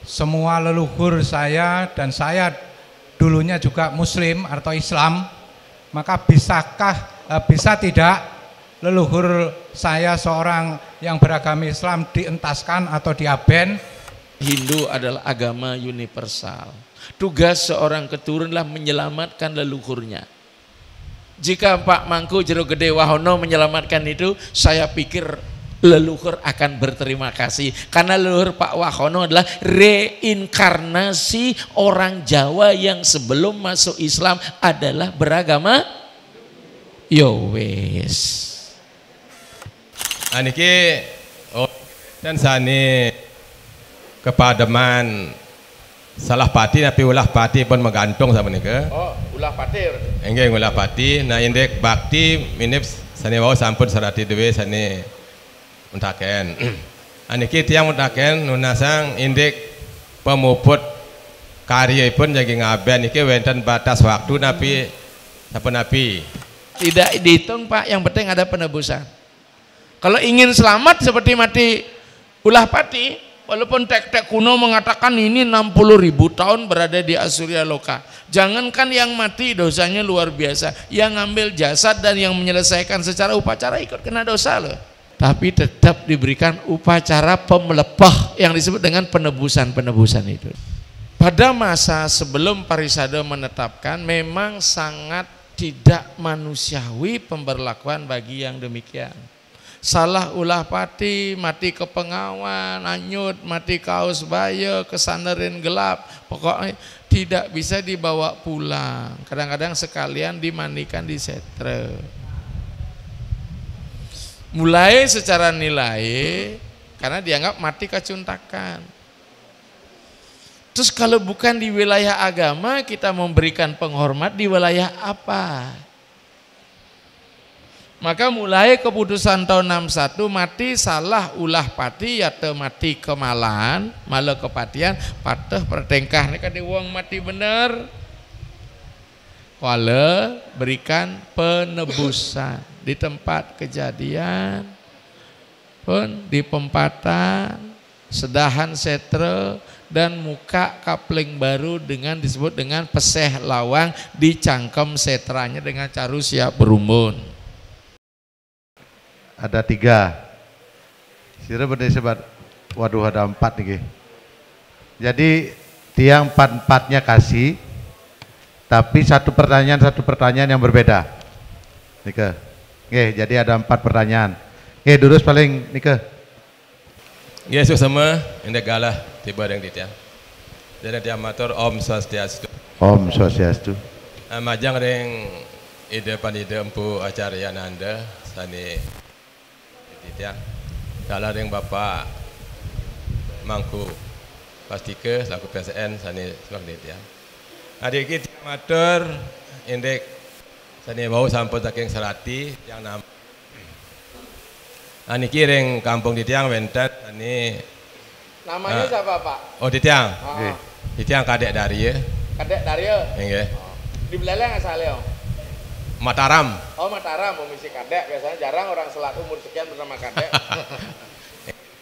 semua leluhur saya dan saya dulunya juga Muslim atau Islam, maka bisa tidak leluhur saya seorang yang beragama Islam dientaskan atau diaben? Hindu adalah agama universal. Tugas seorang keturunlah menyelamatkan leluhurnya. Jika Pak Mangku Jero Gede Wahono menyelamatkan itu, saya pikir leluhur akan berterima kasih, karena leluhur Pak Wahono adalah reinkarnasi orang Jawa yang sebelum masuk Islam adalah beragama Yowes. Aniki dan sani kepademan salah pati tapi ulah pati pun menggantung sama nika. Oh, ulah patir. Enggak ulah pati. Nah indek bakti minip sani wau sampun serati dewe sani muntaken. Aniki tiang muntaken nunasang indek pemuput karya pun jadi ngaben niki wenten batas waktu napi apa napi. Tidak dihitung Pak, yang penting ada penebusan. Kalau ingin selamat seperti mati ulah pati, walaupun tek-tek kuno mengatakan ini 60.000 tahun berada di Asurya Loka. Jangankan yang mati dosanya luar biasa, yang ngambil jasad dan yang menyelesaikan secara upacara ikut kena dosa loh. Tapi tetap diberikan upacara pemelepah yang disebut dengan penebusan itu. Pada masa sebelum Parisade menetapkan, memang sangat tidak manusiawi pemberlakuan bagi yang demikian. Salah ulah pati, mati ke pengawan, anyut, mati kaos baya, kesandarin gelap, pokoknya tidak bisa dibawa pulang. Kadang-kadang sekalian dimandikan di setre. Mulai secara nilai, karena dianggap mati kecuntakan. Terus kalau bukan di wilayah agama, kita memberikan penghormat di wilayah apa? Maka mulai keputusan tahun 61 mati salah ulah pati yaitu mati kemalan, malah kepatian patah pertengkah ini kan wong mati bener. Wala berikan penebusan di tempat kejadian pun di pempatan, sedahan setre dan muka kapling baru dengan disebut dengan peseh lawang dicangkem setranya dengan caru siap berumbun. Ada 3. Sira berdebat. Waduh ada 4 nih. Jadi tiang 4-4-nya kasih, tapi satu pertanyaan yang berbeda. Nika. Jadi ada 4 pertanyaan. Durus paling Nika. Yesus sama indek galah tiba dengan tiang. Jadi tiang matur Om Swastiastu. Om Swastiastu. Majang ring ide panide empu acarya nanda sani tiang. Dalam ring Bapak Mangku Pastike selaku PSN sani sebagai tiang. Adik kita matur indek sani bau sampun saking serati yang nam. Aniki ring kampung di tiang wentet ani Namanya siapa Pak? Oh di tiang. Di tiang kadek dari ya. Kadek dari ya. Nggih. Di Beleleng asalnya. Mataram. Oh Mataram, misi kadek biasanya jarang orang selat umur sekian bernama kadek.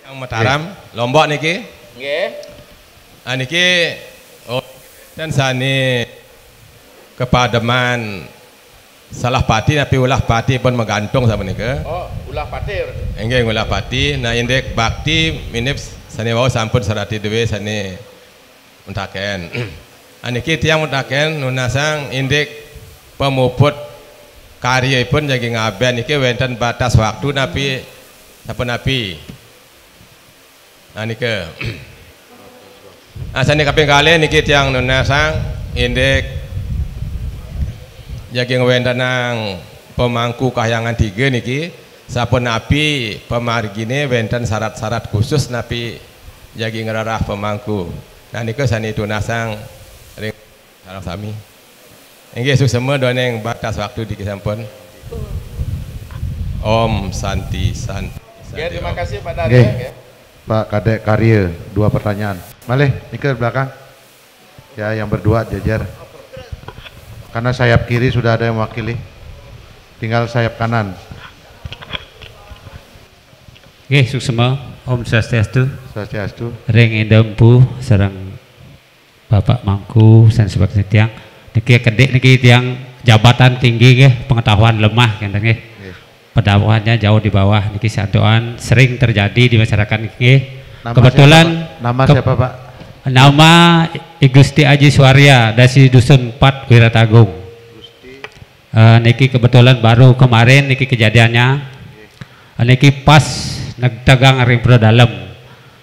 Yang Mataram, Lombok niki. Nggih. Aniki dan sani kepademan salah pati tapi ulah pati pun menggantung sama nika. Oh, ulah patir. Enggak ulah pati. Nah indek bakti minip sani wau sampun serati dewe sani muntaken. Aniki tiang muntaken nunasang indek pemuput karya pun jadi ngaben iki wenten batas waktu napi apa napi. Anika. Asani kaping kali niki tiang nunasang indek jadi ngewendanang pemangku kahyangan 3 niki sapun napi pemargine wenten syarat-syarat khusus napi jadi ngerarah pemangku. Nah niku sani tunasang ring sareng sami. Nggih semua doneng batas waktu di sampun. Om Santi Santi. Ya, terima kasih Pak Daryo ya. Pak Kadek Karya 2 pertanyaan. Malih niki belakang. Ya yang berdua jajar. Karena sayap kiri sudah ada yang mewakili, tinggal sayap kanan. Oke, suksema. Om Swastiastu. Swastiastu. Ring indempu sareng Bapak Mangku san sebagai tiang niki kedek niki tiang jabatan tinggi nggih, pengetahuan lemah kan nggih. Pedakwaannya jauh di bawah niki santuan sering terjadi di masyarakat niki. Kebetulan nama siapa Pak? Nama I Gusti Aji Suarya dari Dusun 4 Wiratagung. Niki kebetulan baru kemarin niki kejadiannya. Niki pas nagdagang ring pro dalam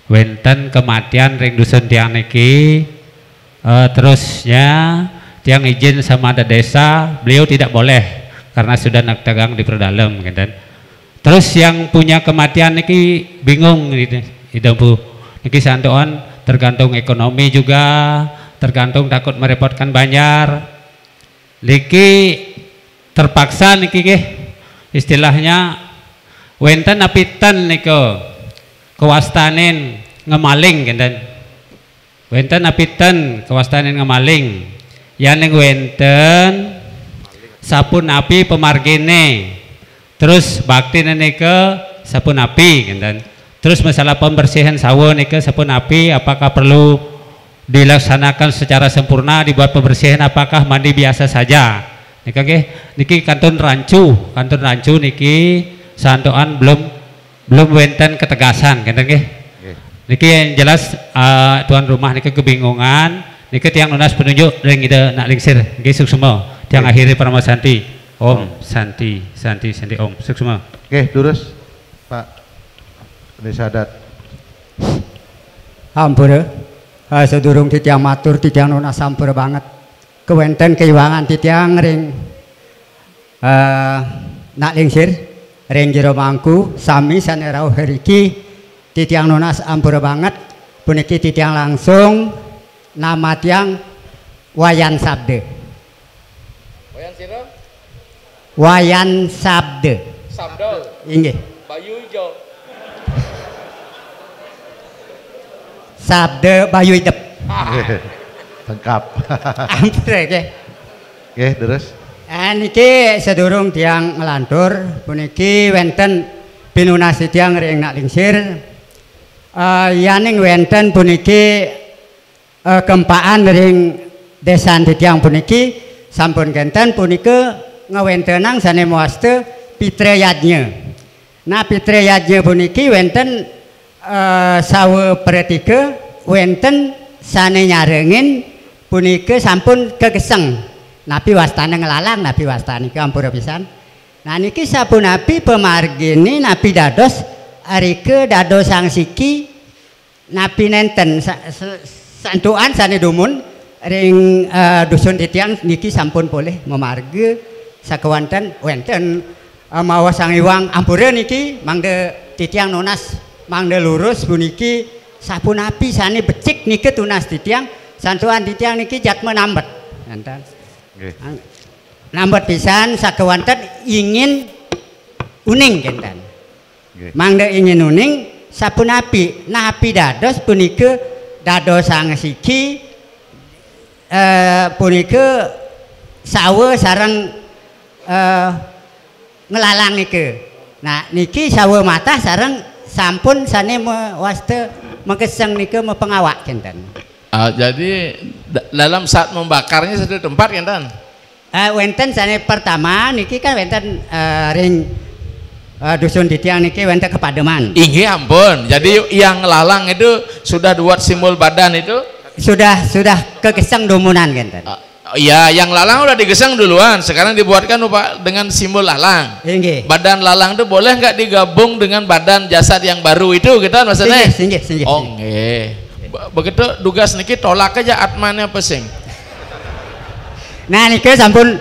wenten kematian ring dusun tiang niki, terusnya tiang izin sama ada desa, beliau tidak boleh karena sudah nagdagang di pro dalam gitu. Terus yang punya kematian niki bingung gitu, bu niki santuan tergantung ekonomi juga, tergantung takut merepotkan banyak, niki terpaksa niki istilahnya wenten apitan niko kewastanin ngemaling genten. Wenten apitan kewastanin ngemaling. Yang wenten sapun api pemargine. Terus bakti niko sapun api genten. Terus masalah pembersihan sawo niko sapun api apakah perlu dilaksanakan secara sempurna, dibuat pembersihan apakah mandi biasa saja. Niki kantun rancu niki santuan belum wenten ketegasan kan nggih. Niki yang jelas tuan rumah niki kebingungan, niki tiang lunas penunjuk ring ide nak lingsir nggih suksma. Tiang akhiri Parama Santi. Om Santi Om suksma. Nggih, lurus Pak Nisadat. Hampura sedurung titiang matur titiang lunas hampura banget. Kewenten keiwangan titiang ring nak lingsir ring jero mangku sami sanerau heriki titiang nunas ampura banget puniki titiang langsung nama tiang Wayan Sabde. Wayan sira? Wayan Sabde. Sabdo. Inggih. Bayu ijo. Sabde Bayu Idep. Lengkap. Ampura nggih. Nggih, terus. Niki sedurung tiang ngelantur puniki wenten pinunasi tiang ring nak lingsir. Yaning wenten puniki kempaan ring desan tiang puniki sampun genten punike ngewentenang sane muaste pitreyadnya. Nah pitreyadnya puniki wenten sawe pertike wenten sane nyarengin punike sampun kegeseng. Nabi wastane ngelalang, Nabi wastane ke ampura pisan. Nah niki sapun nabi pemargini nabi dados arike dados sang siki nabi nenten santuan sane dumun ring dusun titiang niki sampun boleh memarge sakewanten wenten mawa sang iwang ampura niki mangde titiang nunas mangde lurus puniki sapun nabi sane becik niki tunas titiang santuan titiang niki jatme nambet enten. Nambet pisan sakewanten ingin uning genten. Mangde ingin uning sapun napi dados punike dados sang siki punike sawe sareng ngelalang nike. Nah niki sawe mata sareng sampun sane waste mengeseng nike mepengawak genten. Jadi dalam saat membakarnya satu tempat kan? Wenten sane pertama niki kan wenten ring dusun titiang niki wenten kepademan. Inggih ampun. Jadi yang lalang itu sudah buat simbol badan itu? Sudah kegeseng dumunan genten. Iya, yang lalang udah digesang duluan. Sekarang dibuatkan dengan simbol lalang. Inggih. Badan lalang itu boleh nggak digabung dengan badan jasad yang baru itu gitu maksudnya? Singgih. Oh nggih. Begitu tugas niki tolak aja atmannya pesing. Nah niki sampun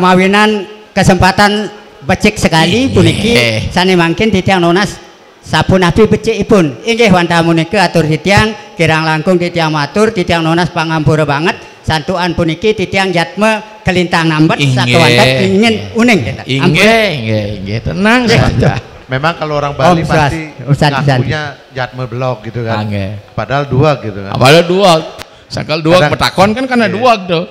mawinan kesempatan becik sekali puniki sane mangkin titiang nunas sapun api becikipun. Inggih wantamu niki atur titiang kirang langkung titiang matur titiang nunas pangampura banget santuan puniki titiang jatme kelintang nambet sakewanten ingin uning. Inggih tenang saja. Memang kalau orang Bali pasti ngakunya jatme blok gitu kan. Padahal dua gitu kan. Padahal dua. Sakal dua petakon kan karena dua tuh.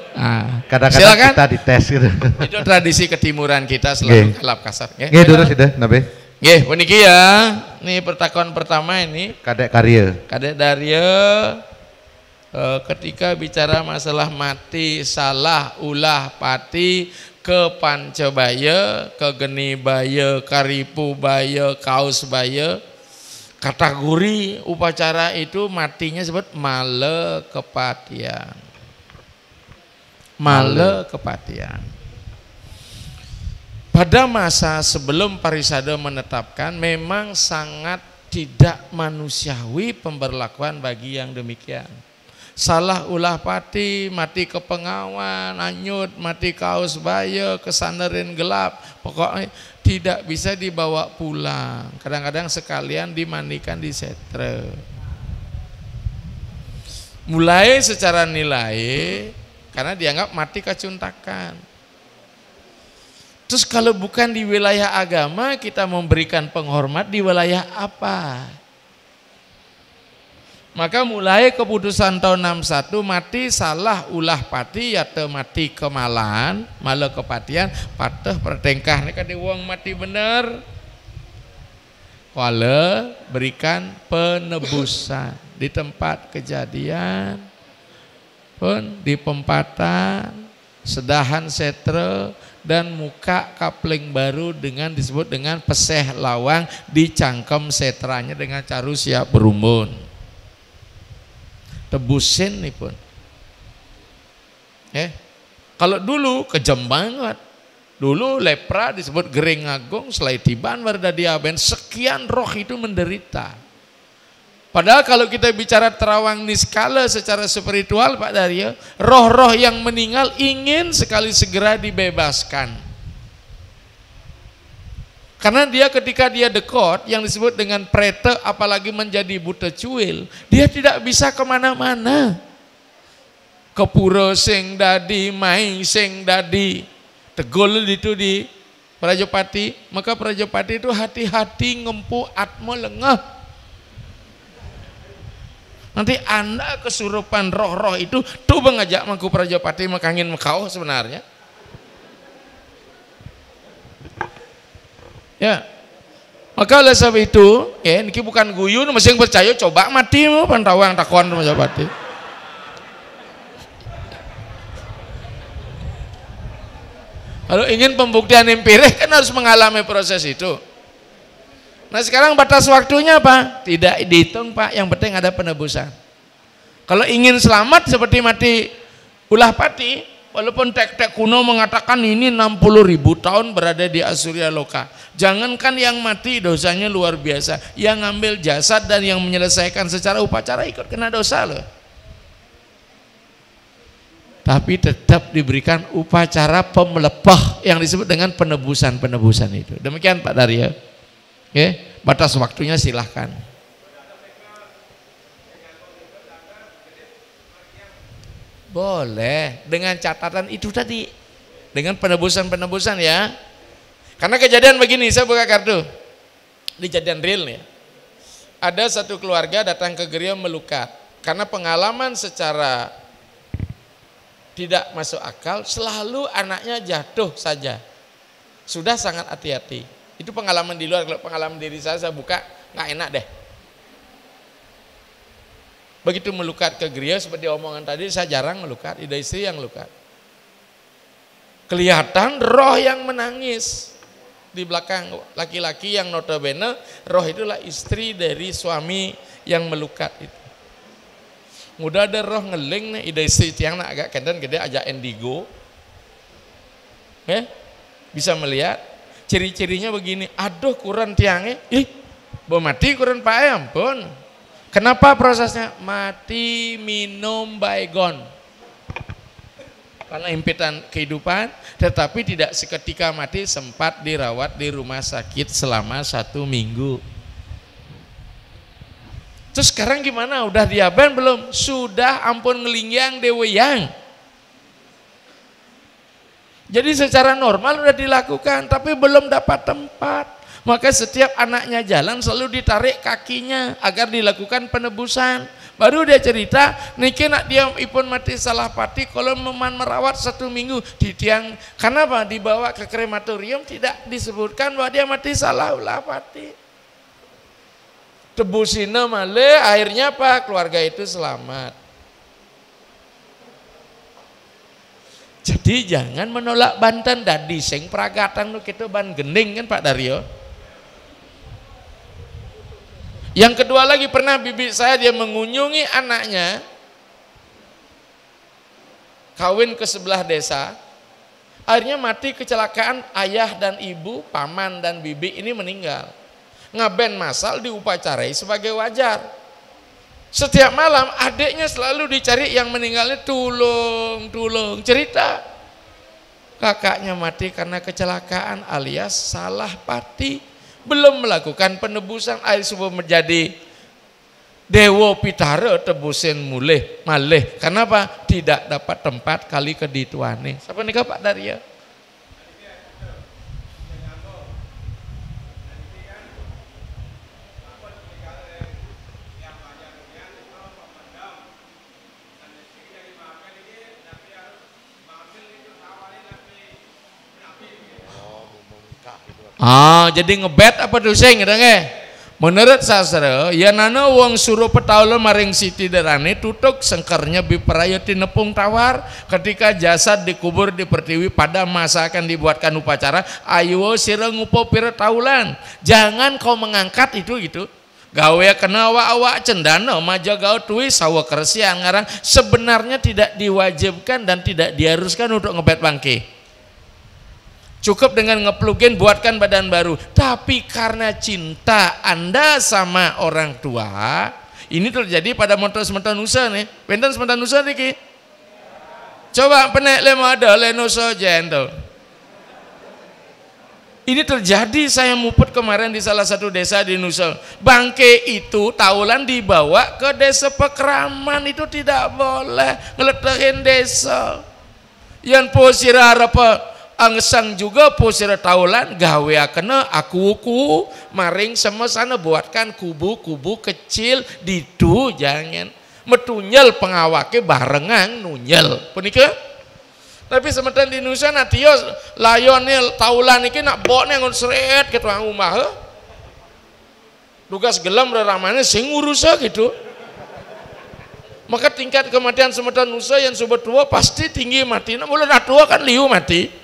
Kadang-kadang kita dites gitu. Itu tradisi ketimuran kita selalu kalap kasar. Nggih terus itu nabe. Nggih, puniki ya. Ini pertakuan pertama ini. Kadek Karya. Kadek Darya ketika bicara masalah mati, salah, ulah, pati, ke Pancabaya, ke Geni Baya, Karipu Baya, Kaus Baya, kategori upacara itu matinya sebut male kepatian. Male kepatian. Pada masa sebelum Parisada menetapkan memang sangat tidak manusiawi pemberlakuan bagi yang demikian. Salah ulah pati, mati ke pengawan, anyut, mati kaus baya, kesandarin gelap, pokoknya tidak bisa dibawa pulang. Kadang-kadang sekalian dimandikan di setre. Mulai secara nilai, karena dianggap mati kacuntakan. Terus kalau bukan di wilayah agama, kita memberikan penghormat di wilayah apa? Maka mulai keputusan tahun 61 mati salah ulah pati yaitu mati kemalan, malah kepatian, patah pertengkah nek ade wong mati bener. Wala berikan penebusan di tempat kejadian pun di pempatan, sedahan setre dan muka kapling baru dengan disebut dengan peseh lawang dicangkem setranya dengan caru siap berumbun. Tebusin nih pun. Kalau dulu kejam banget. Dulu lepra disebut gering agung, selai tiban berdadi aben, sekian roh itu menderita. Padahal kalau kita bicara terawang niskala secara spiritual Pak Daryo, roh-roh yang meninggal ingin sekali segera dibebaskan. Karena dia ketika dia dekot yang disebut dengan prete apalagi menjadi buta cuil, dia tidak bisa kemana-mana. Kepura sing dadi, mai sing dadi, tegol itu di Prajapati, maka Prajapati itu hati-hati ngempu atmo lengah. Nanti Anda kesurupan roh-roh itu tuh mengajak mangku Prajapati makangin mekau sebenarnya. Ya. Maka oleh sebab itu, ya niki bukan guyon, mesti yang percaya coba mati mau pantawang takon Prajapati. Kalau ingin pembuktian empirik kan harus mengalami proses itu. Nah sekarang batas waktunya apa? Tidak dihitung Pak, yang penting ada penebusan. Kalau ingin selamat seperti mati ulah pati, walaupun tek-tek kuno mengatakan ini 60.000 tahun berada di Asurya Loka. Jangankan yang mati dosanya luar biasa, yang ngambil jasad dan yang menyelesaikan secara upacara ikut kena dosa loh. Tapi tetap diberikan upacara pemelepah yang disebut dengan penebusan-penebusan itu. Demikian Pak Daryo. Oke, batas waktunya silahkan. Boleh, dengan catatan itu tadi. Dengan penebusan-penebusan ya. Karena kejadian begini, saya buka kartu. Kejadian real ya. Ada satu keluarga datang ke gereja melukat. Karena pengalaman secara tidak masuk akal, selalu anaknya jatuh saja. Sudah sangat hati-hati. Itu pengalaman di luar, kalau pengalaman diri saya buka nggak enak deh. Begitu melukat ke gereja seperti omongan tadi, saya jarang melukat, ada istri yang melukat. Kelihatan roh yang menangis di belakang laki-laki yang notabene roh itulah istri dari suami yang melukat itu. Mudah ada roh ngeling nih, ida istri yang nak agak kenden gede aja indigo. Bisa melihat. Ciri-cirinya begini, aduh kurang tiangnya, mati kurang pae ampun. Kenapa prosesnya? Mati minum baygon. Karena impitan kehidupan, tetapi tidak seketika mati, sempat dirawat di rumah sakit selama 1 minggu. Terus sekarang gimana? Udah diaban belum? Sudah, ampun ngelingyang deweyang. Jadi secara normal udah dilakukan, tapi belum dapat tempat. Maka setiap anaknya jalan selalu ditarik kakinya agar dilakukan penebusan. Baru dia cerita, niki nak dia ipun mati salah pati kalau meman merawat 1 minggu di tiang. Kenapa dibawa ke krematorium tidak disebutkan bahwa dia mati salah ulah pati. Tebusina male, akhirnya apa? Keluarga itu selamat. Jadi jangan menolak Banten dadi sing peragatan lu kita ban gending kan Pak Daryo. Yang kedua lagi pernah bibi saya dia mengunjungi anaknya kawin ke sebelah desa, akhirnya mati kecelakaan ayah dan ibu, paman dan bibi ini meninggal. Ngaben masal diupacarai sebagai wajar. Setiap malam adiknya selalu dicari yang meninggalnya, tolong cerita. Kakaknya mati karena kecelakaan alias salah pati. Belum melakukan penebusan air subuh menjadi Dewa Pitara tebusin malih. Kenapa? Tidak dapat tempat kali kedituane. Siapa nikah Pak Darya? Jadi ngebet apa doseng gitu nge? Menurut sastra, ya nana wong suruh petaula maring Siti Derane tutuk sengkernya biperaya tinepung tawar ketika jasad dikubur di pertiwi pada masa akan dibuatkan upacara ayo sira ngupo pira taulan. Jangan kau mengangkat itu gitu. Gawe kena awak cendana maja gawe tuwi sawa keresian ngarang sebenarnya tidak diwajibkan dan tidak diharuskan untuk ngebet bangke. Cukup dengan ngeplugin buatkan badan baru. Tapi karena cinta Anda sama orang tua, ini terjadi pada montos-montos nusa nih. Benten semontos nusa niki. Coba penek lemo ada lenoso jendol. Ini terjadi saya muput kemarin di salah satu desa di Nusa. Bangke itu taulan dibawa ke desa Pekraman, itu tidak boleh ngeletakin desa. Yang posira apa? Angsang juga posira taulan gawe kena aku maring sama sana buatkan kubu-kubu kecil ditu jangan metunyel pengawake barengan nunyel punika. Tapi semetan di Nusa natio layone taulan iki nak bokne ngon seret ke tuang rumah tugas gelam ramane sing ngurus gitu. Maka tingkat kematian semetan Nusa yang sudah tua pasti tinggi mati. Nah mulai tua kan liu mati.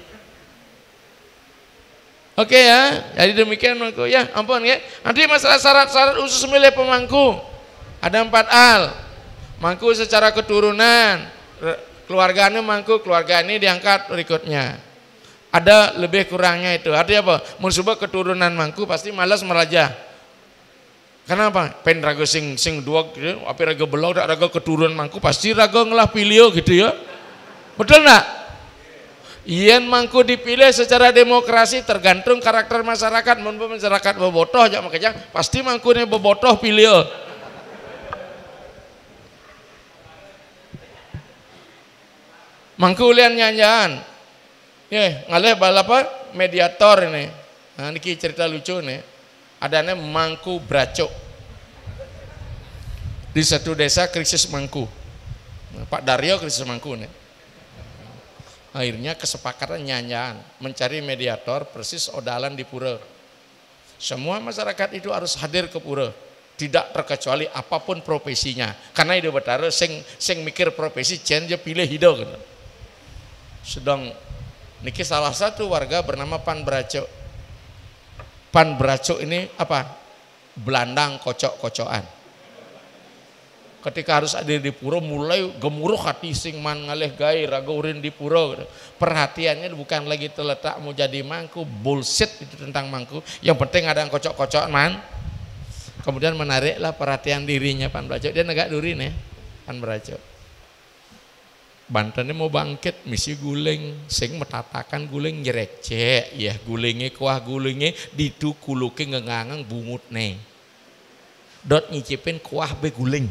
Oke ya, jadi demikian mangku ya, ampun ya. Nanti masalah syarat-syarat khusus milih pemangku. Ada 4 hal. Mangku secara keturunan, keluarganya mangku, keluarga ini diangkat berikutnya. Ada lebih kurangnya itu. Artinya apa? Munsubah keturunan mangku pasti malas meraja. Kenapa? Pen raga sing dua gitu, api raga belok dak raga keturunan mangku pasti raga ngelah pilih gitu ya. Betul enggak? Yen mangku dipilih secara demokrasi tergantung karakter masyarakat. Mun masyarakat bobotoh aja makanya pasti mangkune bobotoh pilih. Mangku lian nyanyian. Ngalih balapa mediator ini. Nah niki cerita lucu nih. Adanya mangku bracok. Di satu desa krisis mangku. Pak Daryo krisis mangku nih. Akhirnya kesepakatan nyanyian mencari mediator persis odalan di pura. Semua masyarakat itu harus hadir ke pura, tidak terkecuali apapun profesinya. Karena itu betara sing mikir profesi jen je pilih hidup. Gitu. Sedang niki salah satu warga bernama Pan Bracok. Pan Bracok ini apa? Belandang kocok-kocokan. Ketika harus hadir di pura mulai gemuruh hati sing man ngalih gai raga urin di pura. Perhatiannya bukan lagi terletak mau jadi mangku, bullshit itu tentang mangku. Yang penting ada yang kocok-kocokan man. Kemudian menariklah perhatian dirinya Pan Bracok. Dia negak duri nih Pan Bracok. Bantennya mau bangkit misi guling, sing metatakan guling nyerecek, ya gulingnya kuah gulingnya ditu kuluke ngengangang bungut nih. Dot nyicipin kuah be guling.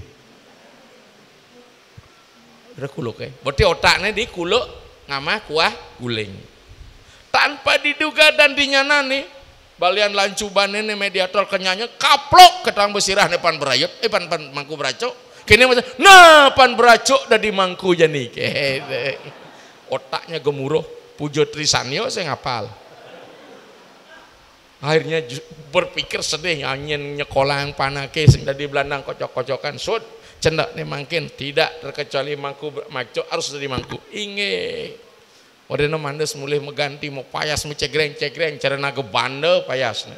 Kuluk ya. Berarti otaknya di kuluk ngama kuah guling. Tanpa diduga dan dinyanani, balian lancuban ini mediator kenyanya kaplok ketang besirah depan berayut, pan mangku bracok. Kini macam, nah pan beracuk dah di mangku jani. Otaknya gemuruh, Pujo Trisanyo saya ngapal. Akhirnya berpikir sedih, angin nyekolang panake sing tadi Belandang kocok-kocokan, sud cendak nih mangkin tidak terkecuali mangku macok harus dari mangku. Inge. Wadena mandes mulai mengganti mau payas cegreng-cegreng cara naga banda payas.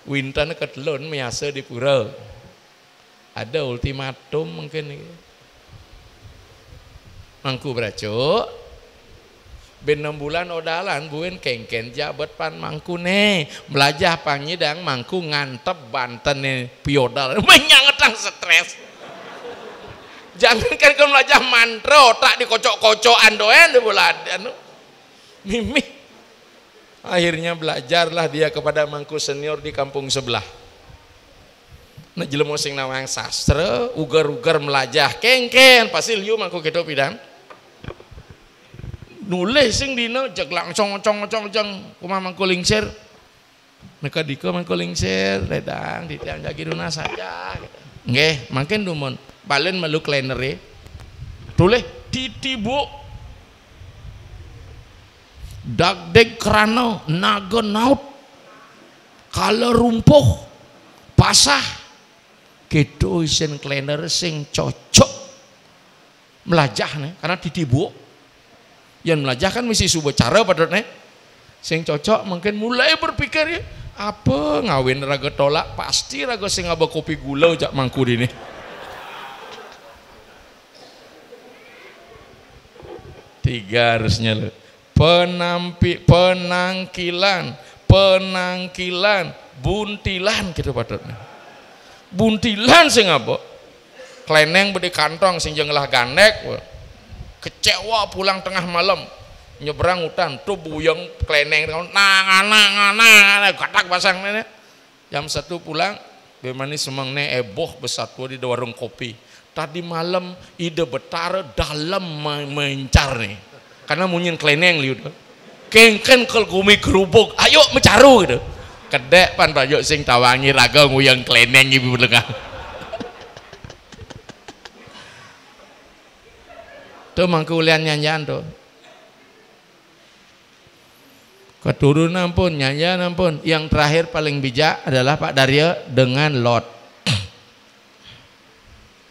Wintan ketelun biasa di pura. Ada ultimatum mungkin mangku beracuk ben 6 bulan odalan buin kengken jabat pan mangku nih belajar pangidang mangku ngantep Banten nih piodal menyangetang stres jangan kan kau belajar mantra tak dikocok-kocokan doen di bulan mimi akhirnya belajarlah dia kepada mangku senior di kampung sebelah. Nah jelema sing nawang sastra ugar-ugar melajah kengken pasti liu mangku kitu pidan nulis sing dina jak langsung cong kumah mangku lingsir meka dika mangku lingsir redang ditiang jagiruna saja nggih mangken dumun balen melu klenere tulis titibu dagdeg krana naga naut kala rumpuh pasah gitu isen klener sing cocok melajah nih karena ditibu yang melajah kan mesti subuh cara pada nih sing cocok mungkin mulai berpikir ya apa ngawin raga tolak pasti raga sing ngaba kopi gula jak mangku ini tiga harusnya lo penangkilan buntilan gitu pada nih buntilan sing apa kleneng bedi kantong sing jenglah ganek kecewa pulang tengah malam nyebrang hutan tuh buyang kleneng nang katak pasang nenek jam 1 pulang bemani semangnya eboh besar tua di warung kopi tadi malam ide betara dalam mencar nih karena munyin kleneng liu kengken kel gumi kerubuk ayo mencaru gitu kedek pan rajuk sing tawangi raga nguyang kleneng ibu belengah tuh mangku ulian nyanyian tuh keturunan pun nyanyian pun yang terakhir paling bijak adalah Pak Daryo dengan lot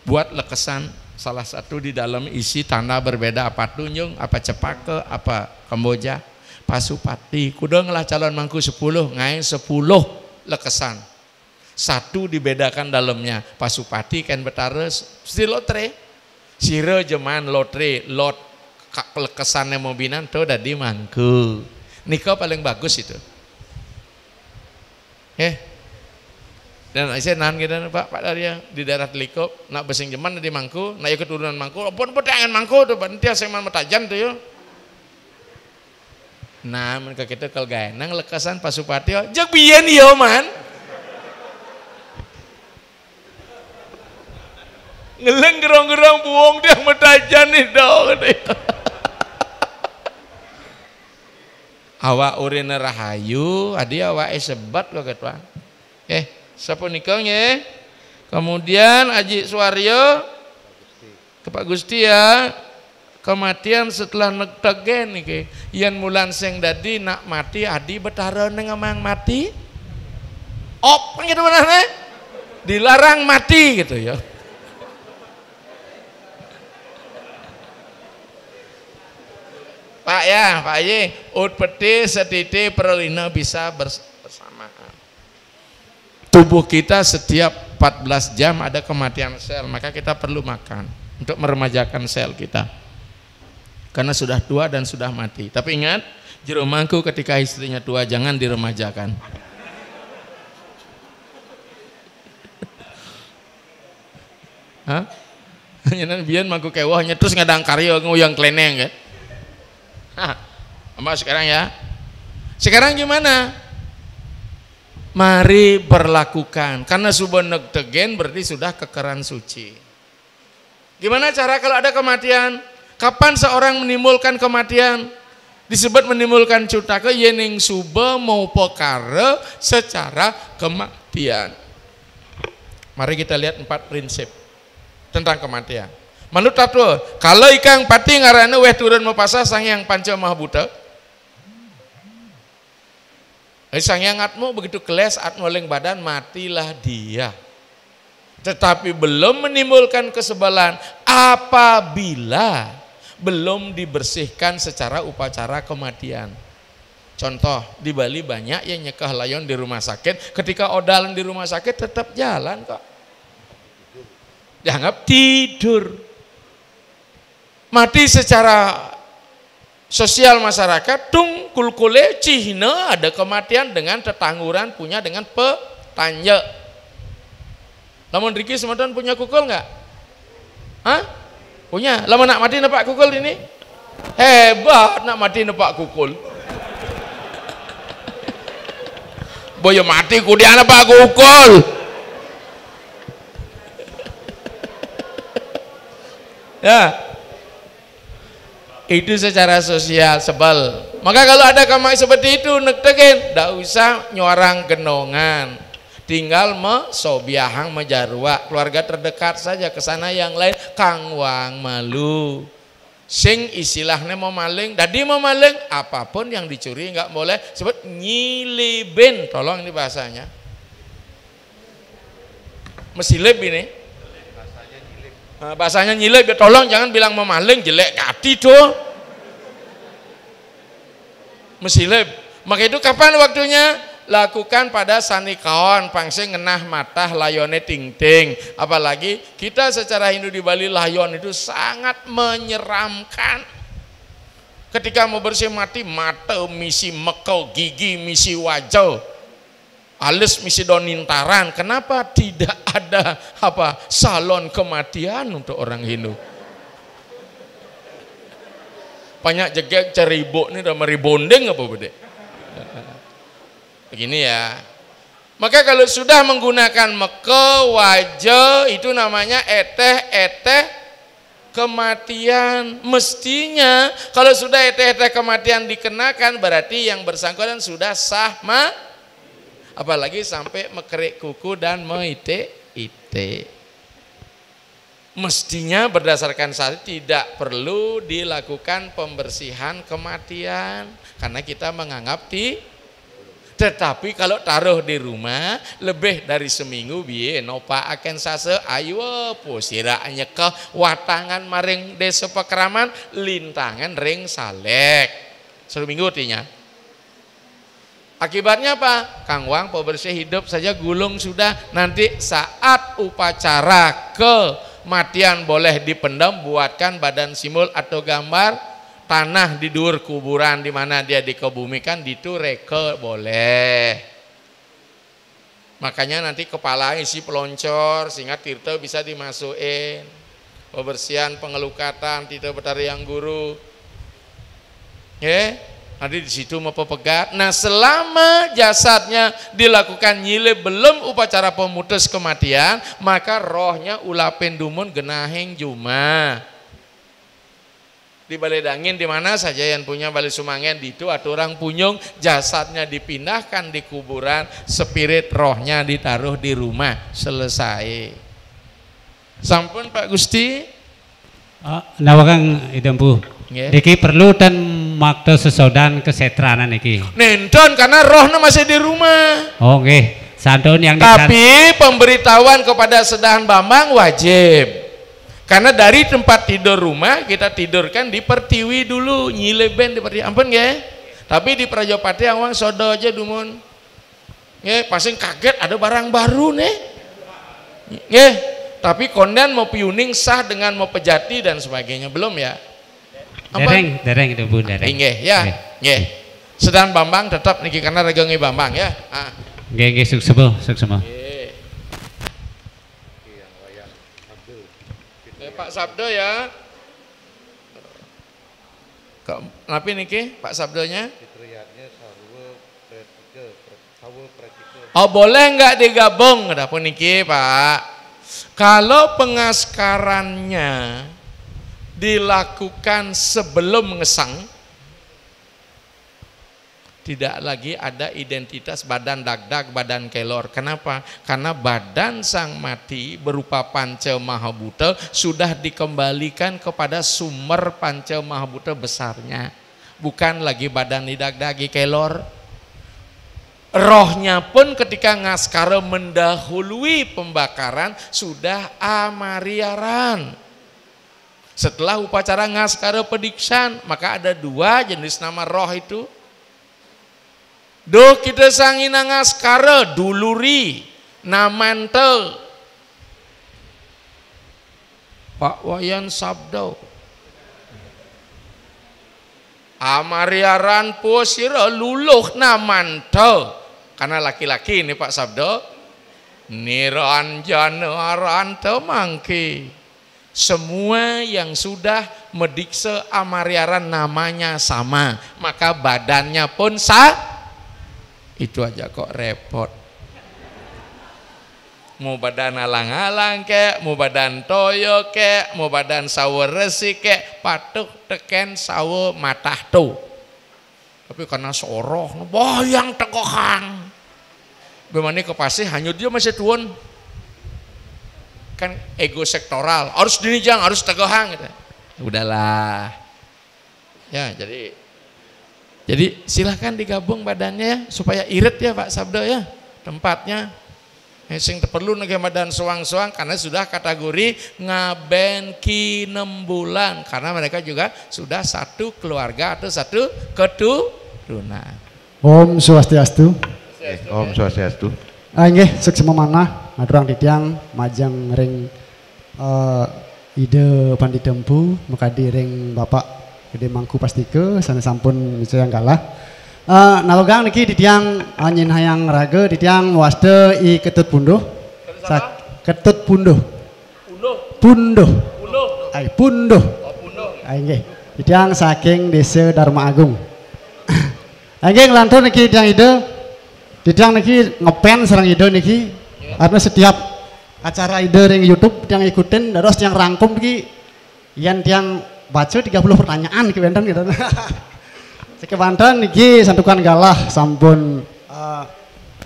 buat lekesan salah satu di dalam isi tanda berbeda apa tunjung apa cepake apa Kamboja Pasupati kudu ngelah calon mangku 10 ngai 10 lekesan satu dibedakan dalamnya Pasupati kan betara si lotre sira jeman lotre lot lekesannya mobinan tuh dadi mangku nikah paling bagus itu dan saya nan kita Pak Darya di daerah Telikop nak besing jeman di mangku nak ikut turunan mangku pun petangan mangku tuh bantia saya matajan tuh yo nah mereka kita kalau gaenang lekasan Pasupati jak biyen ya man ngeleng gerong-gerong buong dia metajan nih dong awak urina rahayu adi awak sebat lo ketwa siapa nikahnya kemudian Aji Suwaryo ke Pak Gusti ya kematian setelah negtegen nih yan mulan seng dadi nak mati adi betara neng amang mati op gitu mana dilarang mati gitu ya Pak ya Pak Haji ut peti setiti perlina bisa bersamaan tubuh kita setiap 14 jam ada kematian sel maka kita perlu makan untuk meremajakan sel kita karena sudah tua dan sudah mati. Tapi ingat, jero mangku ketika istrinya tua jangan diremajakan. Hah? Nyenan biyen mangku kewahnya terus ngadang karya nguyang kleneng kan. Hah. Ama sekarang ya. Sekarang gimana? Mari berlakukan karena subuh negtegen berarti sudah kekeran suci. Gimana cara kalau ada kematian? Kapan seorang menimbulkan kematian? Disebut menimbulkan cutaka yening suba mau pokare secara kematian. Mari kita lihat 4 prinsip tentang kematian. Manut tatua, kalau ikang pati ngarana weh turun mapasa sang yang panca maha buta. Sang yang atmu begitu keles atmu oleng badan matilah dia. Tetapi belum menimbulkan kesebalan apabila belum dibersihkan secara upacara kematian. Contoh, di Bali banyak yang nyekah layon di rumah sakit, ketika odalan di rumah sakit tetap jalan kok. Dianggap tidur. Mati secara sosial masyarakat, tung kulkule cihina ada kematian dengan tetangguran punya dengan petanya. Lamun Riki semeton punya kukul enggak? Hah? Punya. Lamun nak mati nepak kukul ini? Hebat nak mati nepak kukul. Boyo mati kudian nepak kukul. Ya. Itu secara sosial sebel. Maka kalau ada kamar seperti itu nektekin, ndak usah nyorang genongan. Tinggal mesobiahang mejarwa keluarga terdekat saja, ke sana yang lain kang wang malu. Sing istilahnya mau maling, dadi mau maling apapun yang dicuri nggak boleh sebut nyilibin, tolong ini bahasanya. Mesilip ini. Bahasanya nyilip, tolong jangan bilang memaling, jelek hati tuh. Mesilip. Maka itu kapan waktunya? Lakukan pada sanikaon pangse ngenah mata layone ting-ting. Apalagi kita secara Hindu di Bali layon itu sangat menyeramkan. Ketika mau bersih mati, mata misi mekau, gigi misi wajah, alis misi donintaran. Kenapa tidak ada salon kematian untuk orang Hindu? Banyak jegek ceribuk nih udah meribondeng apa bede? Begini ya. Maka kalau sudah menggunakan meke wajah itu namanya eteh kematian. Mestinya kalau sudah eteh kematian dikenakan berarti yang bersangkutan sudah sah apalagi sampai mekerik kuku dan meite-ite. Mestinya berdasarkan syariat tidak perlu dilakukan pembersihan kematian karena kita menganggap tetapi kalau taruh di rumah lebih dari seminggu biye nopa akan sase ayo posira nyekeh watangan maring desa pekeraman lintangan ring salek seminggu artinya. Akibatnya apa? Kang Wang pembersih hidup saja gulung sudah, nanti saat upacara kematian boleh dipendam, buatkan badan simbol atau gambar tanah di dur kuburan di mana dia dikebumikan ditu reke boleh. Makanya nanti kepala isi peloncor sehingga tirta bisa dimasukin. Pembersihan pengelukatan tirta betari yang guru. Nanti di situ mau pepegat. Nah, selama jasadnya dilakukan nyilip belum upacara pemutus kematian, maka rohnya ulapin dumun genahing juma. Di Balai Dangin di mana saja yang punya Balai Sumangen di itu atau orang punyung jasadnya dipindahkan di kuburan, spirit rohnya ditaruh di rumah, selesai. Sampun Pak Gusti. Nawakang idampu. Niki perlu dan makta sesodan kesetranan niki. Nendon karena rohnya masih di rumah. Oke. Santun yang tapi pemberitahuan kepada Sedahan Bambang wajib. Karena dari tempat tidur rumah kita tidurkan di Pertiwi dulu, nyileben di Pertiwi. Ampun ya. Tapi di Prajopati awang sodo aja dumun. Nggih, pasing kaget ada barang baru nih. Nggih, tapi kondan mau piuning sah dengan mau pejati dan sebagainya belum ya? Dereng itu Bu, dereng. Nggih, ya. Nggih. Sedahan Bambang tetap niki karena regengi Bambang ya. Nggih, suksema. Pak Sabdo ya. Kenapa niki Pak Sabdonya? Oh boleh nggak digabung? Adapun niki Pak. Kalau pengaskarannya dilakukan sebelum ngesang, tidak lagi ada identitas badan dagdag, badan kelor. Kenapa? Karena badan sang mati berupa panca mahabhuta sudah dikembalikan kepada sumber panca mahabhuta besarnya, bukan lagi badan didagdagi kelor. Rohnya pun ketika ngaskara mendahului pembakaran sudah amariaran. Setelah upacara ngaskara pediksan, maka ada dua jenis nama roh itu. Duh kita sangina ngaskara duluri namantel Pak Wayan Sabdo amariaran pusira luluh namantel, karena laki-laki ini Pak Sabdo niranjana aranta mangke. Semua yang sudah medikse amariaran namanya sama, maka badannya pun itu aja kok repot. Mau badan alang-alang kek, mau badan toyo kek, mau badan sawo resi kek, patuk teken sawo matah tuh. Tapi karena soroh, bayang tekokan. Bagaimana kepasti hanyut dia masih tuan. Kan ego sektoral, harus dinijang, harus tegohang gitu. Udahlah. Ya, jadi silahkan digabung badannya supaya irit ya Pak Sabdo ya tempatnya. Sing perlu nege badan soang-soang karena sudah kategori ngaben ki 6 bulan, karena mereka juga sudah satu keluarga atau satu keturunan. Om Swastiastu. Om Swastiastu. Nggih, suksema manah maturang titiang majang ring ide Pandita Empu mekadi ring Bapak Gede Mangku Pastike sana sampun yang kalah. Nalogang niki titiang nyin hayang raga titiang waste I ketut punduh. Ketut punduh. Punduh. Ai punduh. Ai nggih. Titiang saking Desa Dharma Agung. Nggih nglantun niki titiang ide. Titiang niki ngepen sareng ide niki. Karena setiap acara ide ring YouTube yang ikutin terus yang rangkum niki yen tiang baca 30 pertanyaan ke benten gitu. Sekebanten niki santukan galah sampun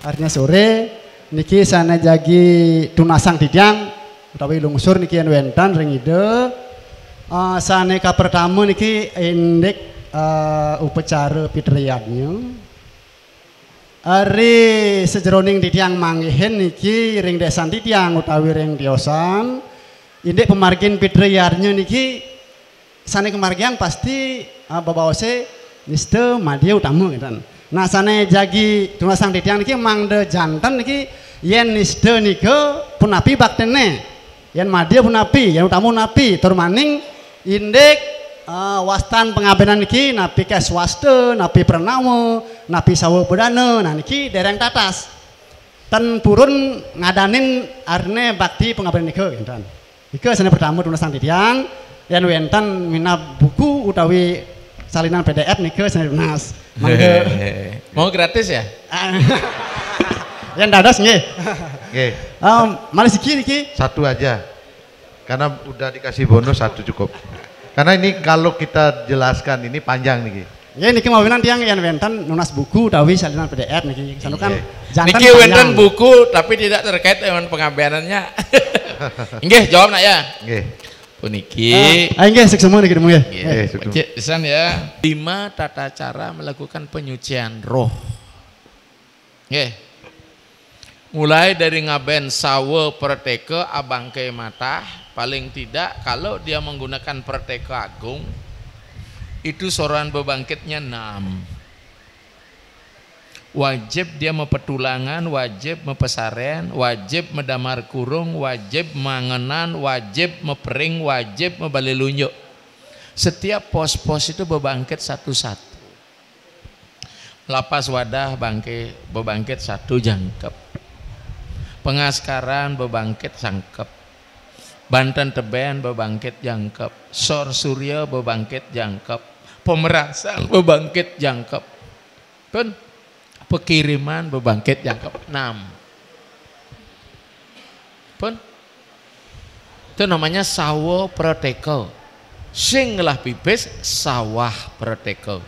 akhirnya sore niki sana jagi tunasang titiang utawi lungsur niki yen wenten ring ide sane ka pertama niki indek upacara pitriyadnya. Ari sejeroning titiang manggihen niki ring desan titiang utawi ring diosan indek pemargin pitriyadnya niki sane kemargian pasti babawase niste madya utama gitu. Nah sane jagi tunasang titiang niki mangde jantan niki yen niste nika punapi baktene yen madya punapi yen utama punapi tur maning indek wastan pengabenan niki napi ke swasta napi pranama napi sawo perdana. Nah niki dereng tatas ten purun ngadanin arne bakti pengabenan niki gitu. Niki sane pertama tunasang titiang yang wenten mina buku utawi salinan PDF niki sane lunas. Mau gratis ya? Yang dados nggih. Nggih. Mari siki niki. Satu aja. Karena udah dikasih bonus satu cukup. Karena ini kalau kita jelaskan ini panjang niki. Ya niki mawinan tiang yang wenten nunas buku utawi salinan PDF niki. Sanukan jantan. Niki wenten buku tapi tidak terkait dengan pengabenannya. Nggih, jawab nak ya. Nggih. Puniki. Nggih seksema niki nggih. Nggih, pisan ya. 5 tata cara melakukan penyucian roh. Nggih. Mulai dari ngaben sawe perteke abangke matah. Paling tidak kalau dia menggunakan perteka agung itu soran bebangkitnya 6. Wajib dia mepetulangan, wajib mepesaren, wajib medamar kurung, wajib mangenan, wajib mepering, wajib mebalilunjuk. Setiap pos-pos itu bebangkit satu-satu. Lapas wadah bangke bebangkit 1 jangkep. Pengaskaran bebangkit sangkep. Banten Teben bebangkit jangkep, Sor Surya bebangkit jangkep, Pemerasan bebangkit jangkep, pun Pekiriman bebangkit jangkep 6. Pun itu namanya sawo proteko. Sing lah pipis sawah proteko.